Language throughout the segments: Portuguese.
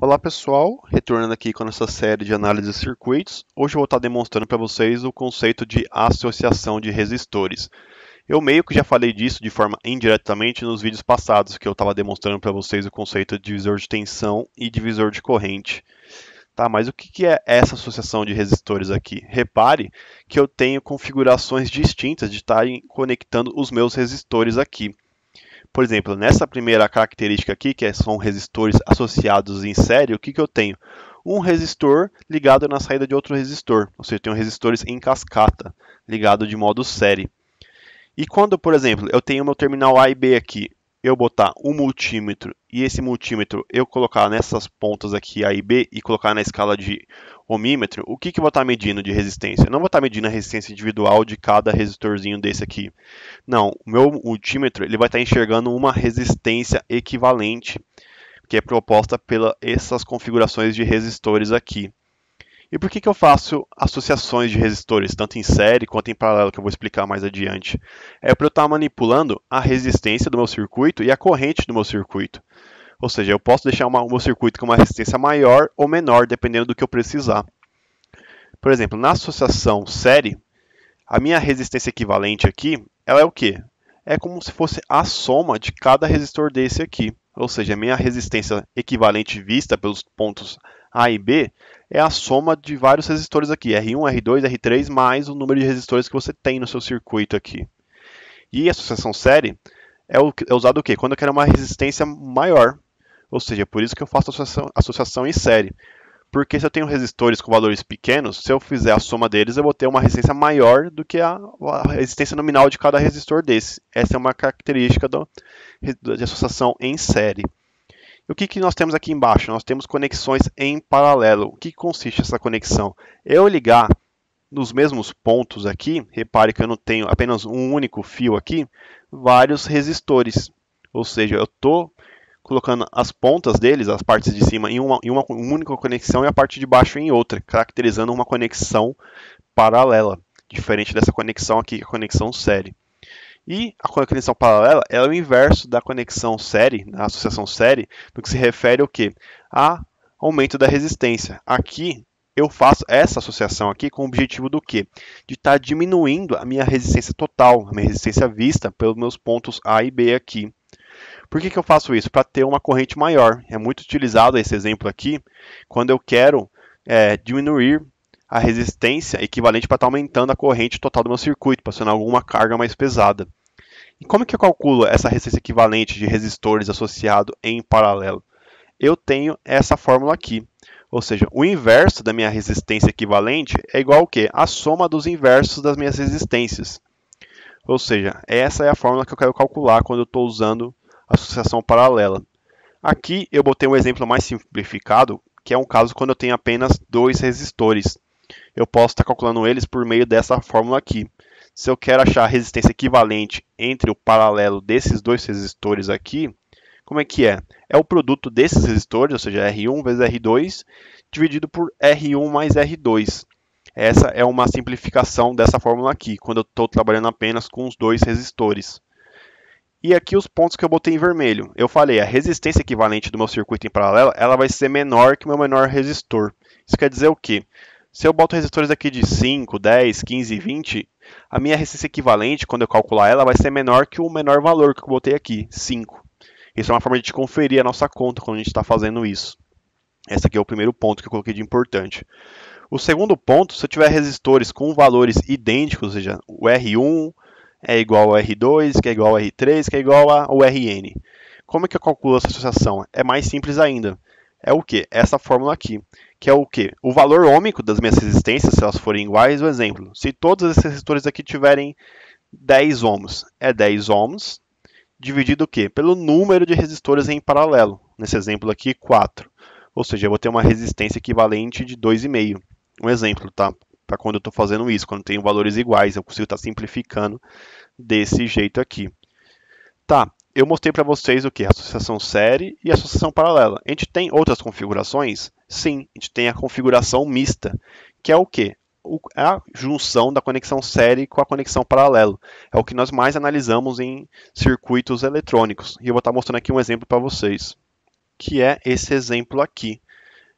Olá pessoal, retornando aqui com a nossa série de análise de circuitos. Hoje eu vou estar demonstrando para vocês o conceito de associação de resistores. Eu meio que já falei disso de forma indiretamente nos vídeos passados, que eu estava demonstrando para vocês o conceito de divisor de tensão e divisor de corrente. Tá, mas o que é essa associação de resistores aqui? Repare que eu tenho configurações distintas de estarem conectando os meus resistores aqui. Por exemplo, nessa primeira característica aqui, são resistores associados em série, o que eu tenho? Um resistor ligado na saída de outro resistor, ou seja, eu tenho resistores em cascata, ligado de modo série. E quando, por exemplo, eu tenho meu terminal A e B aqui, eu botar um multímetro e esse multímetro eu colocar nessas pontas aqui A e B e colocar na escala de ohmímetro, o que eu vou estar medindo de resistência? Eu não vou estar medindo a resistência individual de cada resistorzinho desse aqui. Não, o meu multímetro ele vai estar enxergando uma resistência equivalente, que é proposta pelas essas configurações de resistores aqui. E por que eu faço associações de resistores, tanto em série quanto em paralelo, que eu vou explicar mais adiante? É para eu estar manipulando a resistência do meu circuito e a corrente do meu circuito. Ou seja, eu posso deixar o meu circuito com uma resistência maior ou menor, dependendo do que eu precisar. Por exemplo, na associação série, a minha resistência equivalente aqui, ela é o quê? É como se fosse a soma de cada resistor desse aqui. Ou seja, a minha resistência equivalente vista pelos pontos A e B é a soma de vários resistores aqui, R1, R2, R3, mais o número de resistores que você tem no seu circuito aqui. E a associação série é usado o quê? Quando eu quero uma resistência maior. Ou seja, por isso que eu faço associação em série. Porque se eu tenho resistores com valores pequenos, se eu fizer a soma deles, eu vou ter uma resistência maior do que a resistência nominal de cada resistor desse. Essa é uma característica de associação em série. E o que nós temos aqui embaixo? Nós temos conexões em paralelo. O que consiste essa conexão? Eu ligar nos mesmos pontos aqui, repare que eu não tenho apenas um único fio aqui, vários resistores. Ou seja, eu estou colocando as pontas deles, as partes de cima, em uma única conexão e a parte de baixo em outra, caracterizando uma conexão paralela, diferente dessa conexão aqui, que é a conexão série. E a conexão paralela é o inverso da conexão série, da associação série, no que se refere ao quê? A aumento da resistência. Aqui eu faço essa associação aqui com o objetivo do quê? De estar diminuindo a minha resistência total, a minha resistência vista pelos meus pontos A e B aqui. Por que eu faço isso? Para ter uma corrente maior. É muito utilizado esse exemplo aqui quando eu quero diminuir a resistência equivalente para estar aumentando a corrente total do meu circuito, passando alguma carga mais pesada. E como que eu calculo essa resistência equivalente de resistores associado em paralelo? Eu tenho essa fórmula aqui. Ou seja, o inverso da minha resistência equivalente é igual ao quê? A soma dos inversos das minhas resistências. Ou seja, essa é a fórmula que eu quero calcular quando eu estou usando associação paralela. Aqui eu botei um exemplo mais simplificado, que é um caso quando eu tenho apenas dois resistores. Eu posso estar calculando eles por meio dessa fórmula aqui. Se eu quero achar a resistência equivalente entre o paralelo desses dois resistores aqui, como é que é? É o produto desses resistores, ou seja, R1 vezes R2, dividido por R1 mais R2. Essa é uma simplificação dessa fórmula aqui, quando eu estou trabalhando apenas com os dois resistores. E aqui os pontos que eu botei em vermelho. Eu falei, a resistência equivalente do meu circuito em paralelo, ela vai ser menor que o meu menor resistor. Isso quer dizer o quê? Se eu boto resistores aqui de 5, 10, 15 e 20, a minha resistência equivalente, quando eu calcular ela, vai ser menor que o menor valor que eu botei aqui, 5. Isso é uma forma de conferir a nossa conta quando a gente está fazendo isso. Esse aqui é o primeiro ponto que eu coloquei de importante. O segundo ponto, se eu tiver resistores com valores idênticos, ou seja, o R1 é igual ao R2, que é igual ao R3, que é igual ao RN. Como é que eu calculo essa associação? É mais simples ainda. É o que? Essa fórmula aqui, que é o que? O valor ôhmico das minhas resistências, se elas forem iguais, o exemplo. Se todos esses resistores aqui tiverem 10 ohms, é 10 ohms dividido o quê? Pelo número de resistores em paralelo. Nesse exemplo aqui, 4. Ou seja, eu vou ter uma resistência equivalente de 2,5. Um exemplo, tá? Para quando eu estou fazendo isso, quando tenho valores iguais, eu consigo estar simplificando desse jeito aqui. Tá, eu mostrei para vocês o que? Associação série e associação paralela. A gente tem outras configurações? Sim, a gente tem a configuração mista, que é o que? A junção da conexão série com a conexão paralelo. É o que nós mais analisamos em circuitos eletrônicos. E eu vou estar mostrando aqui um exemplo para vocês, que é esse exemplo aqui.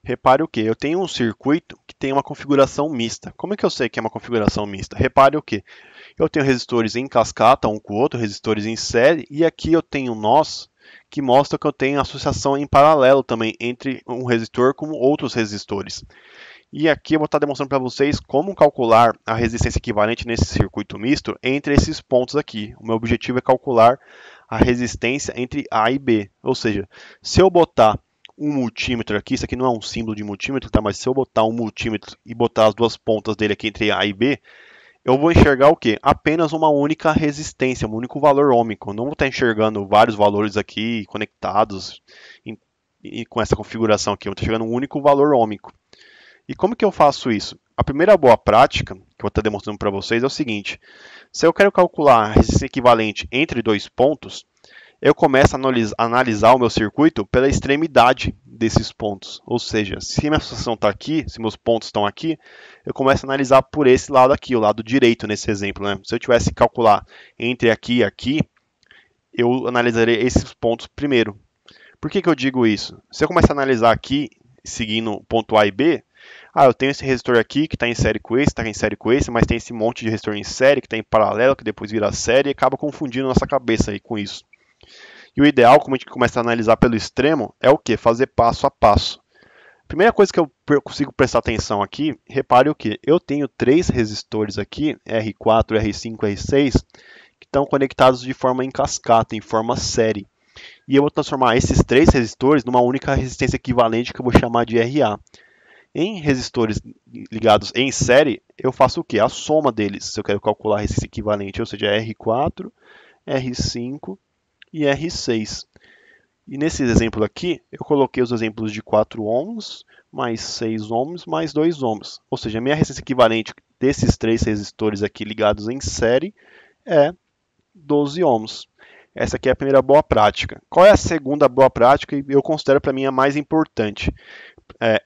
Repare o que? Eu tenho um circuito que tem uma configuração mista. Como é que eu sei que é uma configuração mista? Repare o que? Eu tenho resistores em cascata, um com o outro, resistores em série, e aqui eu tenho nós, que mostra que eu tenho associação em paralelo também entre um resistor com outros resistores. E aqui eu vou estar demonstrando para vocês como calcular a resistência equivalente nesse circuito misto entre esses pontos aqui. O meu objetivo é calcular a resistência entre A e B. Ou seja, se eu botar um multímetro aqui, isso aqui não é um símbolo de multímetro, tá? Mas se eu botar um multímetro e botar as duas pontas dele aqui entre A e B, eu vou enxergar o quê? Apenas uma única resistência, um único valor ôhmico. Eu não vou estar enxergando vários valores aqui conectados com essa configuração aqui. Eu vou estar enxergando um único valor ôhmico. E como que eu faço isso? A primeira boa prática, que eu vou estar demonstrando para vocês, é o seguinte. Se eu quero calcular a resistência equivalente entre dois pontos, eu começo a analisar o meu circuito pela extremidade desses pontos. Ou seja, se minha associação está aqui, se meus pontos estão aqui, eu começo a analisar por esse lado aqui, o lado direito nesse exemplo, né? Se eu tivesse que calcular entre aqui e aqui, eu analisaria esses pontos primeiro. Por que eu digo isso? Se eu começar a analisar aqui, seguindo o ponto A e B, eu tenho esse resistor aqui que está em série com esse, está em série com esse, mas tem esse monte de resistor em série que está em paralelo, que depois vira série e acaba confundindo nossa cabeça aí com isso. E o ideal, como a gente começa a analisar pelo extremo, é o que? Fazer passo a passo. A primeira coisa que eu consigo prestar atenção aqui, repare o que? Eu tenho três resistores aqui, R4, R5, R6, que estão conectados de forma em cascata, em forma série. E eu vou transformar esses três resistores numa única resistência equivalente que eu vou chamar de RA. Em resistores ligados em série, eu faço o que? A soma deles, se eu quero calcular a resistência equivalente, ou seja, R4, R5 e R6. E nesse exemplo aqui, eu coloquei os exemplos de 4 ohms, mais 6 ohms, mais 2 ohms. Ou seja, a minha resistência equivalente desses três resistores aqui ligados em série é 12 ohms. Essa aqui é a primeira boa prática. Qual é a segunda boa prática? E eu considero para mim a mais importante.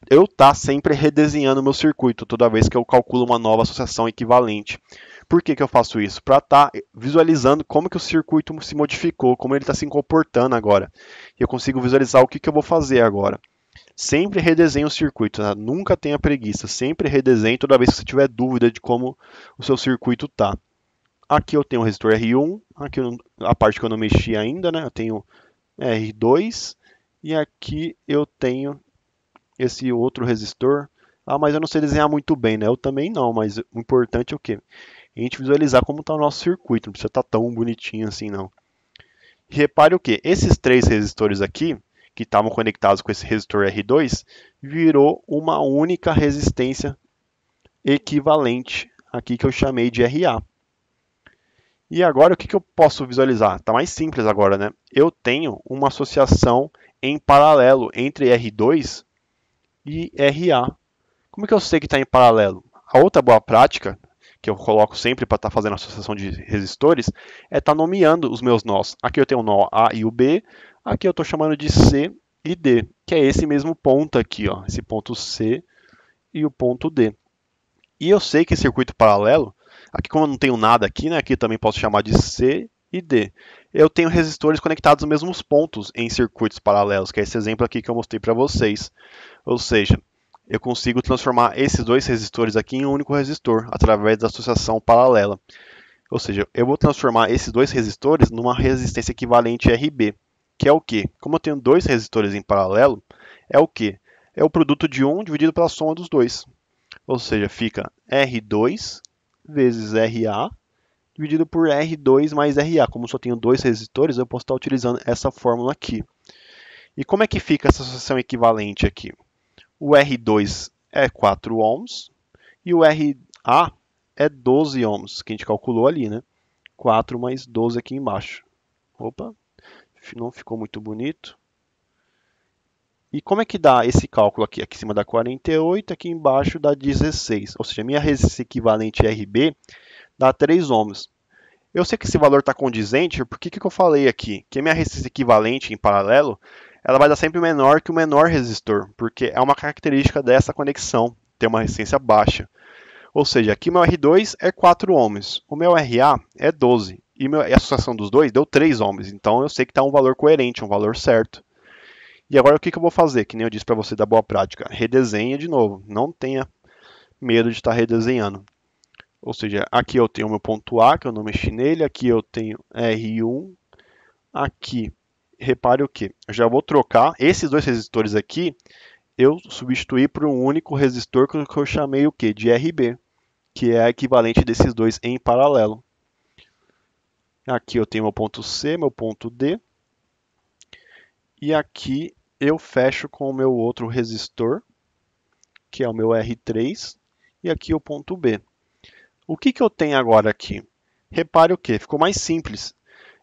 Eu estar sempre redesenhando o meu circuito toda vez que eu calculo uma nova associação equivalente. Por que eu faço isso? Para estar visualizando como que o circuito se modificou, como ele está se comportando agora. E eu consigo visualizar o que eu vou fazer agora. Sempre redesenhe o circuito, né? Nunca tenha preguiça, sempre redesenhe toda vez que você tiver dúvida de como o seu circuito está. Aqui eu tenho o resistor R1, aqui a parte que eu não mexi ainda, né? Eu tenho R2 e aqui eu tenho esse outro resistor. Mas eu não sei desenhar muito bem, né? Eu também não, mas o importante é o quê? A gente visualizar como está o nosso circuito, não precisa estar tão bonitinho assim não. E repare o quê? Esses três resistores aqui, que estavam conectados com esse resistor R2, virou uma única resistência equivalente, aqui que eu chamei de RA. E agora o que eu posso visualizar? Está mais simples agora, né? Eu tenho uma associação em paralelo entre R2 e RA. Como que eu sei que está em paralelo? A outra boa prática, que eu coloco sempre para estar fazendo associação de resistores, é estar nomeando os meus nós. Aqui eu tenho o nó A e o B, aqui eu estou chamando de C e D, que é esse mesmo ponto aqui, ó, esse ponto C e o ponto D. E eu sei que circuito paralelo, aqui como eu não tenho nada aqui, né, aqui eu também posso chamar de C e D. Eu tenho resistores conectados nos mesmos pontos em circuitos paralelos, que é esse exemplo aqui que eu mostrei para vocês. Ou seja, eu consigo transformar esses dois resistores aqui em um único resistor, através da associação paralela. Ou seja, eu vou transformar esses dois resistores numa resistência equivalente RB, que é o quê? Como eu tenho dois resistores em paralelo, é o quê? É o produto de um dividido pela soma dos dois. Ou seja, fica R2 vezes RA dividido por R2 mais RA. Como só tenho dois resistores, eu posso estar utilizando essa fórmula aqui. E como é que fica essa associação equivalente aqui? O R2 é 4 ohms e o RA é 12 ohms, que a gente calculou ali, né? 4 mais 12 aqui embaixo. Opa, não ficou muito bonito. E como é que dá esse cálculo aqui? Aqui em cima dá 48, aqui embaixo dá 16. Ou seja, a minha resistência equivalente RB dá 3 ohms. Eu sei que esse valor está condizente, por que eu falei aqui? Que a minha resistência equivalente em paralelo, ela vai dar sempre menor que o menor resistor, porque é uma característica dessa conexão, ter uma resistência baixa. Ou seja, aqui meu R2 é 4 ohms, o meu RA é 12, e a associação dos dois deu 3 ohms, então eu sei que está um valor coerente, um valor certo. E agora o que eu vou fazer? Que nem eu disse para você da boa prática, redesenha de novo, não tenha medo de estar redesenhando. Ou seja, aqui eu tenho o meu ponto A, que eu não mexi nele, aqui eu tenho R1, aqui, repare o que? Eu já vou trocar esses dois resistores aqui, eu substituí por um único resistor que eu chamei o que? De RB, que é a equivalente desses dois em paralelo. Aqui eu tenho meu ponto C, meu ponto D, e aqui eu fecho com o meu outro resistor, que é o meu R3, e aqui o ponto B. O que eu tenho agora aqui? Repare o que? Ficou mais simples.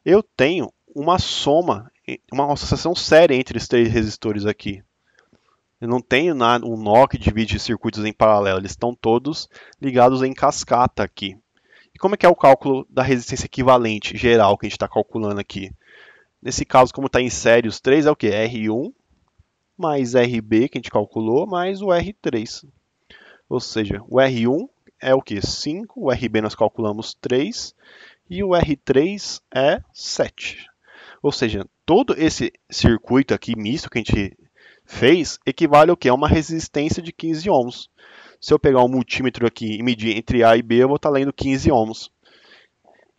Eu tenho uma soma, uma associação séria entre esses três resistores aqui. Eu não tenho nada, um nó que divide circuitos em paralelo, eles estão todos ligados em cascata aqui. E como é que é o cálculo da resistência equivalente geral que a gente está calculando aqui? Nesse caso, como está em série os três, é o que? R1 mais RB, que a gente calculou, mais o R3. Ou seja, o R1 é o que? 5, o RB nós calculamos 3 e o R3 é 7. Ou seja, todo esse circuito aqui misto que a gente fez equivale ao que? A uma resistência de 15 ohms. Se eu pegar um multímetro aqui e medir entre A e B, eu vou estar lendo 15 ohms.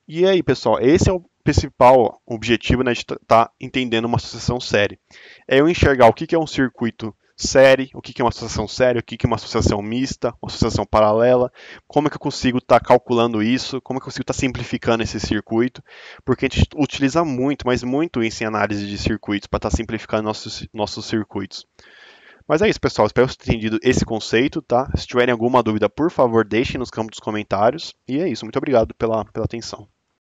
E aí, pessoal, esse é o principal objetivo, né, de estar entendendo uma associação série. É eu enxergar o que é um circuito série, o que é uma associação série, o que é uma associação mista, uma associação paralela, como é que eu consigo estar calculando isso, como é que eu consigo estar simplificando esse circuito, porque a gente utiliza muito, mas muito isso em análise de circuitos, para estar simplificando nossos circuitos. Mas é isso, pessoal. Espero ter entendido esse conceito, tá? Se tiverem alguma dúvida, por favor, deixem nos campos dos comentários. E é isso. Muito obrigado pela atenção.